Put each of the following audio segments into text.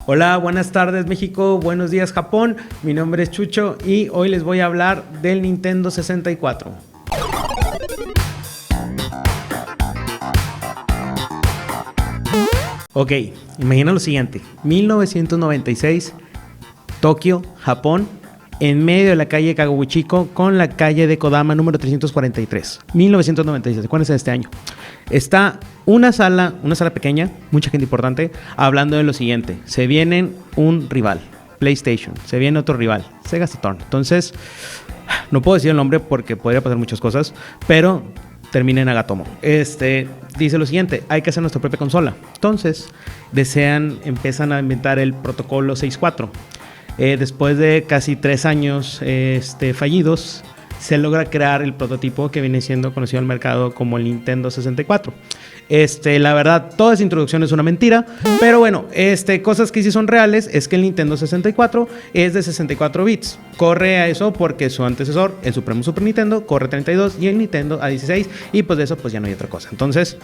Hola, buenas tardes México, buenos días Japón, mi nombre es Chucho y hoy les voy a hablar del Nintendo 64. Ok, imagina lo siguiente, 1996, Tokio, Japón, en medio de la calle Kawaguchiko con la calle de Kodama número 343, 1996, acuérdense de este año. Está una sala pequeña, mucha gente importante, hablando de lo siguiente. Se viene un rival, PlayStation. Se viene otro rival, Sega Saturn. Entonces, no puedo decir el nombre porque podría pasar muchas cosas, pero termina en Nagatomo. Dice lo siguiente, hay que hacer nuestra propia consola. Entonces, empiezan a inventar el protocolo 6.4. Después de casi 3 años fallidos, se logra crear el prototipo que viene siendo conocido al mercado como el Nintendo 64. La verdad, toda esa introducción es una mentira, pero bueno, cosas que sí son reales es que el Nintendo 64 es de 64 bits. Corre a eso porque su antecesor, el Supremo Super Nintendo, corre 32 y el Nintendo a 16 y pues de eso pues ya no hay otra cosa. Entonces,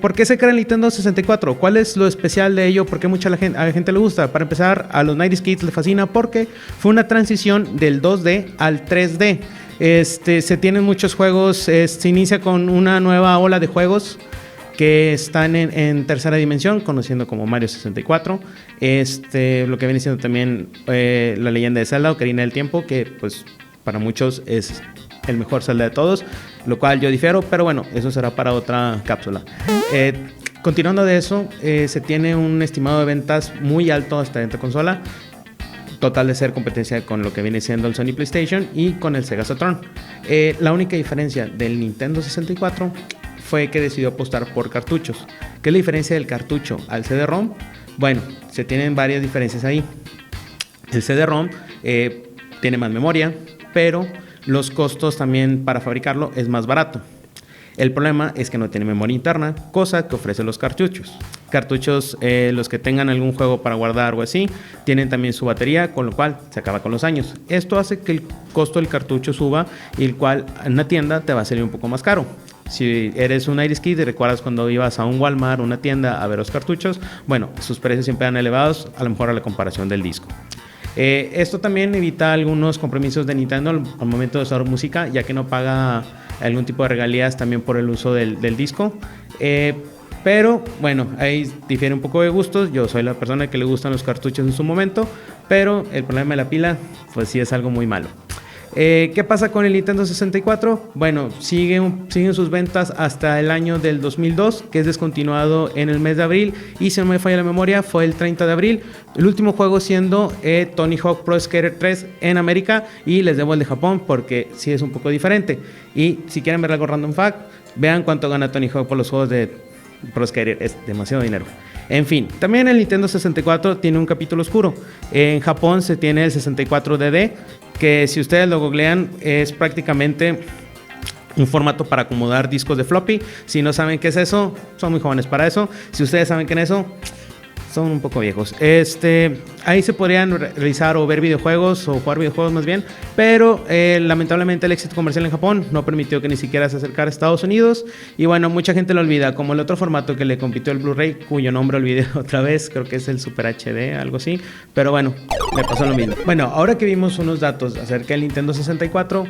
¿por qué se crea el Nintendo 64? ¿Cuál es lo especial de ello? ¿Por qué a la gente le gusta? Para empezar, a los 90s Kids le fascina porque fue una transición del 2D al 3D. Se tienen muchos juegos, se inicia con una nueva ola de juegos que están en tercera dimensión, conociendo como Mario 64, lo que viene siendo también La Leyenda de Zelda, Ocarina del Tiempo, que pues para muchos es el mejor Zelda de todos, lo cual yo difiero, pero bueno, eso será para otra cápsula. Continuando de eso, se tiene un estimado de ventas muy alto hasta esta consola, total de ser competencia con lo que viene siendo el Sony PlayStation y con el Sega Saturn. La única diferencia del Nintendo 64 fue que decidió apostar por cartuchos. ¿Qué es la diferencia del cartucho al CD-ROM? Bueno, se tienen varias diferencias ahí. El CD-ROM tiene más memoria, pero los costos también para fabricarlo es más barato. El problema es que no tiene memoria interna, cosa que ofrecen los cartuchos. Cartuchos, los que tengan algún juego para guardar o así, tienen también su batería, con lo cual se acaba con los años. Esto hace que el costo del cartucho suba y el cual en una tienda te va a salir un poco más caro. Si eres un 90s Kid y recuerdas cuando ibas a un Walmart, una tienda a ver los cartuchos, bueno, sus precios siempre eran elevados, a lo mejor a la comparación del disco. Esto también evita algunos compromisos de Nintendo al momento de usar música, ya que no paga algún tipo de regalías también por el uso del disco. Pero bueno, ahí difiere un poco de gustos. Yo soy la persona que le gustan los cartuchos en su momento, pero el problema de la pila, pues sí es algo muy malo. ¿Qué pasa con el Nintendo 64? Bueno, siguen sus ventas hasta el año del 2002, que es descontinuado en el mes de abril, y si no me falla la memoria, fue el 30 de abril. El último juego siendo Tony Hawk Pro Skater 3 en América, y les debo el de Japón porque sí es un poco diferente. Y si quieren ver algo random fact, vean cuánto gana Tony Hawk por los juegos de Pro Skater, es demasiado dinero. En fin, también el Nintendo 64 tiene un capítulo oscuro. En Japón se tiene el 64DD, que si ustedes lo googlean es prácticamente un formato para acomodar discos de floppy. Si no saben qué es eso, son muy jóvenes para eso. Si ustedes saben qué es eso, son un poco viejos. Ahí se podrían realizar o ver videojuegos o jugar videojuegos más bien, pero lamentablemente el éxito comercial en Japón no permitió que ni siquiera se acercara a Estados Unidos, y bueno, mucha gente lo olvida, como el otro formato que le compitió el Blu-ray, cuyo nombre olvidé otra vez, creo que es el Super HD, algo así, pero bueno, me pasó lo mismo. Bueno, ahora que vimos unos datos acerca del Nintendo 64,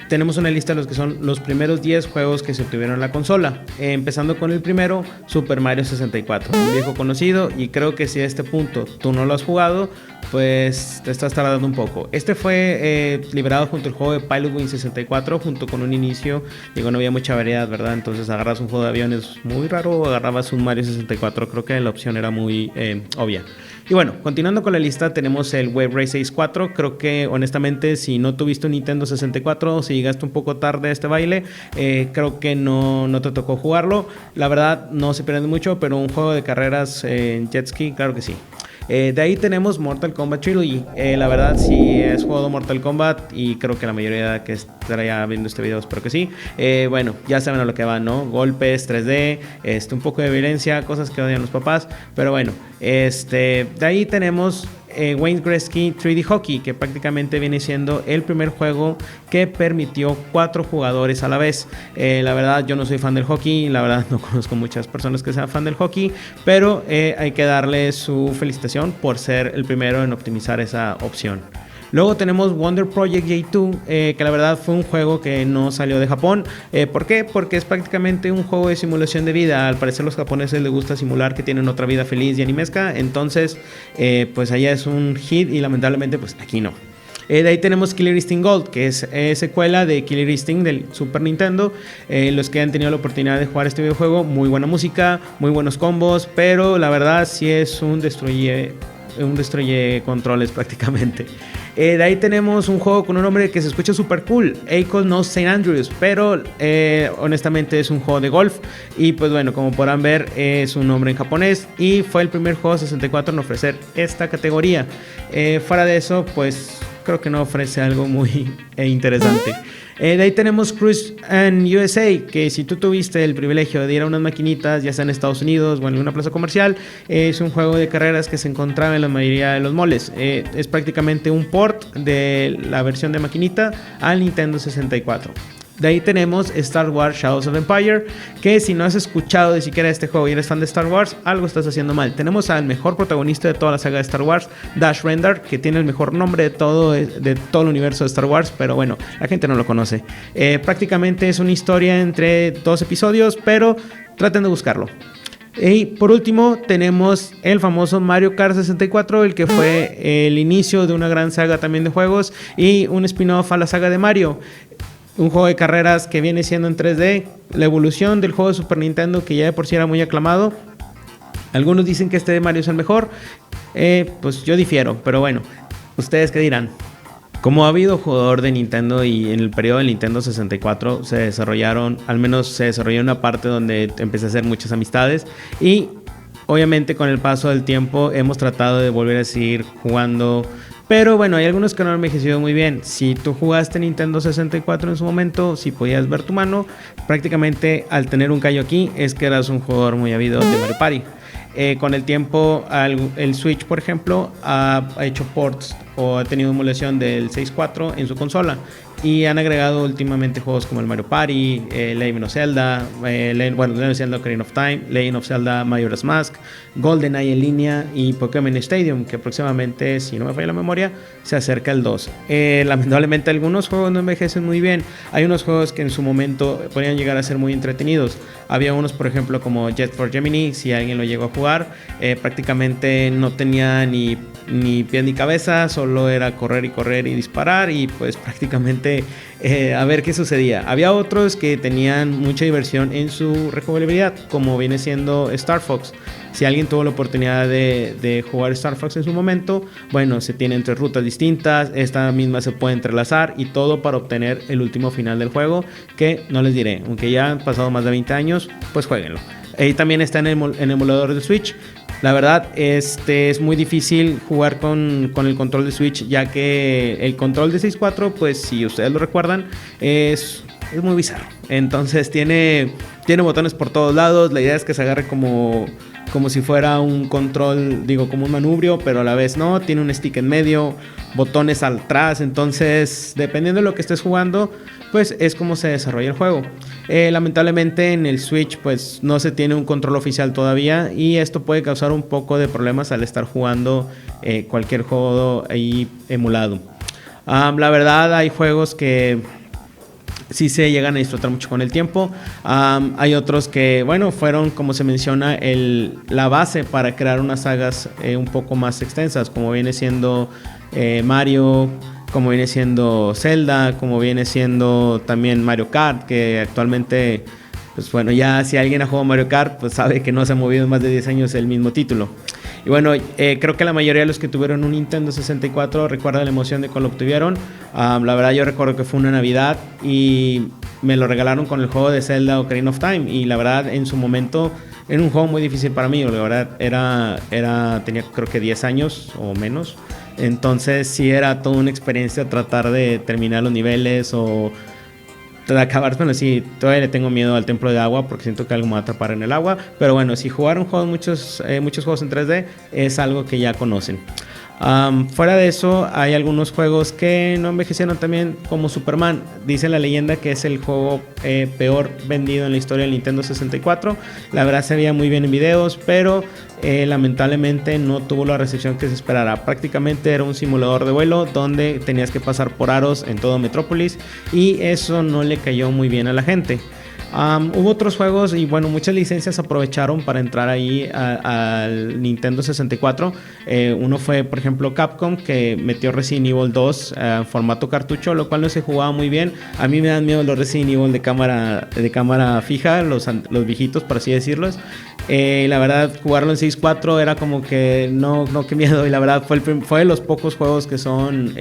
tenemos una lista de los que son los primeros 10 juegos que se obtuvieron en la consola, empezando con el primero, Super Mario 64, un viejo conocido, y creo que si a este punto tú no lo has jugado, pues te estás tardando un poco. Fue liberado junto al juego de Pilotwings 64, junto con un inicio, digo, no había mucha variedad, ¿verdad? Entonces agarras un juego de aviones muy raro o agarrabas un Mario 64, creo que la opción era muy obvia. Y bueno, continuando con la lista, tenemos el Wave Race 64. Creo que honestamente, si no tuviste un Nintendo 64, si llegaste un poco tarde a este baile, creo que no te tocó jugarlo. La verdad, no se pierde mucho, pero un juego de carreras en jet ski, claro que sí. De ahí tenemos Mortal Kombat Trilogy. La verdad, si has jugado Mortal Kombat, y creo que la mayoría que estaría viendo este video, espero que sí. Bueno, ya saben a lo que va, ¿no? Golpes, 3D, un poco de violencia, cosas que odian los papás. Pero bueno, de ahí tenemos Wayne Gretzky 3D Hockey, que prácticamente viene siendo el primer juego que permitió 4 jugadores a la vez. La verdad, yo no soy fan del hockey, la verdad no conozco muchas personas que sean fan del hockey, pero hay que darle su felicitación por ser el primero en optimizar esa opción. Luego tenemos Wonder Project J2, que la verdad fue un juego que no salió de Japón. ¿Por qué? Porque es prácticamente un juego de simulación de vida. Al parecer a los japoneses les gusta simular que tienen otra vida feliz y animesca. Entonces, pues allá es un hit y lamentablemente pues aquí no. De ahí tenemos Killer Instinct Gold, que es secuela de Killer Instinct del Super Nintendo. Los que han tenido la oportunidad de jugar este videojuego, muy buena música, muy buenos combos, pero la verdad sí es un destruye controles prácticamente. De ahí tenemos un juego con un nombre que se escucha super cool, Eiko no St. Andrews, pero honestamente es un juego de golf y pues bueno, como podrán ver es un nombre en japonés y fue el primer juego 64 en ofrecer esta categoría. Fuera de eso pues creo que no ofrece algo muy interesante. De ahí tenemos Cruise and USA, que si tú tuviste el privilegio de ir a unas maquinitas, ya sea en Estados Unidos o en alguna plaza comercial, es un juego de carreras que se encontraba en la mayoría de los moles. Es prácticamente un port de la versión de maquinita al Nintendo 64. De ahí tenemos Star Wars Shadows of Empire, que si no has escuchado ni siquiera este juego y eres fan de Star Wars, algo estás haciendo mal. Tenemos al mejor protagonista de toda la saga de Star Wars, Dash Rendar, que tiene el mejor nombre de todo el universo de Star Wars, pero bueno, la gente no lo conoce. Prácticamente es una historia entre 2 episodios, pero traten de buscarlo. Y por último tenemos el famoso Mario Kart 64, el que fue el inicio de una gran saga también de juegos y un spin-off a la saga de Mario. Un juego de carreras que viene siendo en 3D, la evolución del juego de Super Nintendo que ya de por sí era muy aclamado. Algunos dicen que este de Mario es el mejor, pues yo difiero, pero bueno, ¿ustedes qué dirán? Como ha habido jugador de Nintendo y en el periodo del Nintendo 64 se desarrolló una parte donde empecé a hacer muchas amistades y obviamente con el paso del tiempo hemos tratado de volver a seguir jugando. Pero bueno, hay algunos que no han envejecido muy bien. Si tú jugaste Nintendo 64 en su momento, si podías ver tu mano, prácticamente al tener un callo aquí es que eras un jugador muy ávido de Mario Party. Con el tiempo, el Switch, por ejemplo, ha hecho ports o ha tenido emulación del 6.4 en su consola. Y han agregado últimamente juegos como el Mario Party, Legend of Zelda, Legend of Zelda Ocarina of Time, Legend of Zelda Majora's Mask, GoldenEye en línea y Pokémon Stadium, que próximamente, si no me falla la memoria, se acerca el 2. Lamentablemente algunos juegos no envejecen muy bien. Hay unos juegos que en su momento podrían llegar a ser muy entretenidos. Había unos, por ejemplo, como Jet for Gemini, si alguien lo llegó a jugar, prácticamente no tenía ni pie ni cabeza, solo era correr y disparar y pues prácticamente a ver qué sucedía. Había otros que tenían mucha diversión en su rejugabilidad, como viene siendo Star Fox. Si alguien tuvo la oportunidad de jugar Star Fox en su momento, bueno, se tienen 3 rutas distintas, esta misma se puede entrelazar y todo para obtener el último final del juego, que no les diré, aunque ya han pasado más de 20 años, pues jueguenlo. Ahí también está en emulador de Switch. La verdad, es muy difícil jugar con el control de Switch, ya que el control de 6.4, pues si ustedes lo recuerdan, es muy bizarro. Entonces tiene botones por todos lados. La idea es que se agarre como si fuera un control, como un manubrio, pero a la vez no. Tiene un stick en medio, botones atrás. Entonces, dependiendo de lo que estés jugando, pues es como se desarrolla el juego. Lamentablemente en el Switch pues no se tiene un control oficial todavía y esto puede causar un poco de problemas al estar jugando cualquier juego ahí emulado. La verdad hay juegos que sí se llegan a disfrutar mucho con el tiempo. Hay otros que, bueno, fueron, como se menciona, la base para crear unas sagas un poco más extensas, como viene siendo Mario, como viene siendo Zelda, como viene siendo también Mario Kart, que actualmente, pues bueno, ya si alguien ha jugado Mario Kart, pues sabe que no se ha movido en más de 10 años el mismo título. Y bueno, creo que la mayoría de los que tuvieron un Nintendo 64 recuerdan la emoción de cuando lo obtuvieron. La verdad yo recuerdo que fue una Navidad y me lo regalaron con el juego de Zelda Ocarina of Time. Y la verdad en su momento era un juego muy difícil para mí. La verdad tenía creo que 10 años o menos. Entonces sí era toda una experiencia tratar de terminar los niveles o de acabar. Bueno, sí, todavía le tengo miedo al templo de agua porque siento que algo me va a atrapar en el agua. Pero bueno, si jugaron muchos juegos en 3D es algo que ya conocen. Fuera de eso, hay algunos juegos que no envejecieron también, como Superman. Dice la leyenda que es el juego peor vendido en la historia del Nintendo 64. La verdad se veía muy bien en videos, pero lamentablemente no tuvo la recepción que se esperara. Prácticamente era un simulador de vuelo donde tenías que pasar por aros en todo Metrópolis, y eso no le cayó muy bien a la gente. Hubo otros juegos y bueno, muchas licencias aprovecharon para entrar ahí al Nintendo 64. Uno fue, por ejemplo, Capcom, que metió Resident Evil 2 en formato cartucho, lo cual no se jugaba muy bien. A mí me dan miedo los Resident Evil de cámara fija, los viejitos, por así decirlos. La verdad, jugarlo en 6.4 era como que no, qué miedo. Y la verdad fue de los pocos juegos que son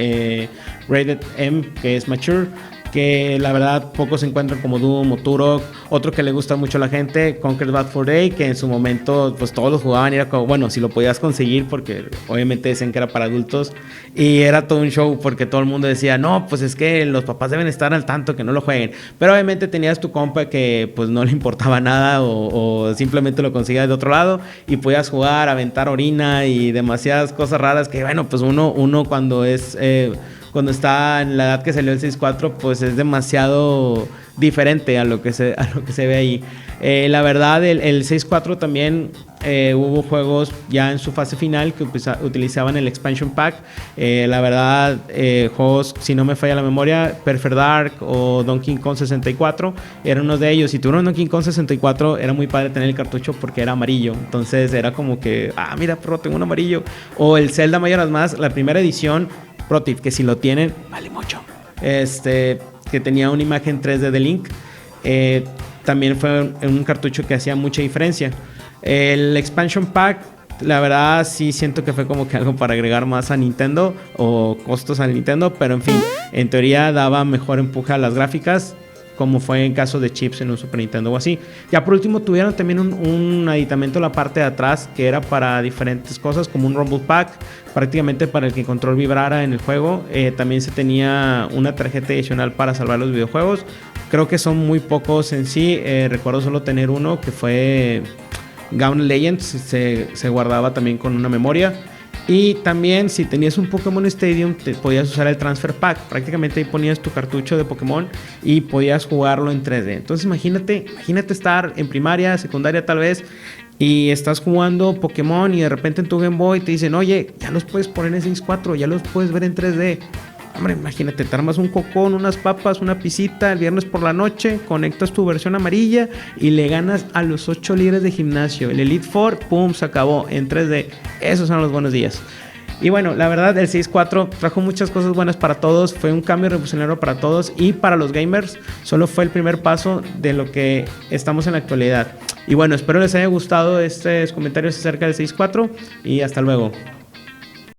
Rated M, que es Mature, que la verdad pocos se encuentran, como Doom o Turok. Otro que le gusta mucho a la gente, Conquer Bad Fur Day, que en su momento pues todos lo jugaban y era como, bueno, si lo podías conseguir, porque obviamente decían que era para adultos, y era todo un show porque todo el mundo decía, no, pues es que los papás deben estar al tanto, que no lo jueguen. Pero obviamente tenías tu compa que pues no le importaba nada, o simplemente lo conseguías de otro lado y podías jugar, aventar orina y demasiadas cosas raras que, bueno, pues uno cuando está en la edad que salió el 6.4, pues es demasiado diferente a lo que se ve ahí. La verdad, el 6.4 también hubo juegos ya en su fase final que utilizaban el Expansion Pack. La verdad, juegos, si no me falla la memoria, Perfect Dark o Donkey Kong 64 eran unos de ellos. Si tuvieron Donkey Kong 64, era muy padre tener el cartucho porque era amarillo. Entonces era como que, mira, pero tengo un amarillo. O el Zelda Majora's Mask, la primera edición, pro tip, que si lo tienen, vale mucho. Que tenía una imagen 3D de Link. También fue un cartucho que hacía mucha diferencia. El Expansion Pack, la verdad sí siento que fue como que algo para agregar más a Nintendo o costos a Nintendo, pero en fin, en teoría daba mejor empuje a las gráficas, como fue en caso de chips en un Super Nintendo o así. Ya por último tuvieron también un aditamento en la parte de atrás que era para diferentes cosas, como un Rumble Pack, prácticamente para el que el control vibrara en el juego. También se tenía una tarjeta adicional para salvar los videojuegos. Creo que son muy pocos en sí. Recuerdo solo tener uno que fue Gauntlet Legends, se guardaba también con una memoria. Y también si tenías un Pokémon Stadium, te podías usar el Transfer Pack. Prácticamente ahí ponías tu cartucho de Pokémon y podías jugarlo en 3D. Entonces imagínate estar en primaria, secundaria tal vez, y estás jugando Pokémon y de repente en tu Game Boy te dicen, oye, ya los puedes poner en 6.4, ya los puedes ver en 3D. Hombre, imagínate, te armas un cocón, unas papas, una pisita el viernes por la noche, conectas tu versión amarilla y le ganas a los 8 líderes de gimnasio. El Elite Four, pum, se acabó en 3D. Esos son los buenos días. Y bueno, la verdad, el 6.4 trajo muchas cosas buenas para todos. Fue un cambio revolucionario para todos y para los gamers. Solo fue el primer paso de lo que estamos en la actualidad. Y bueno, espero les haya gustado estos comentarios acerca del 6.4 y hasta luego.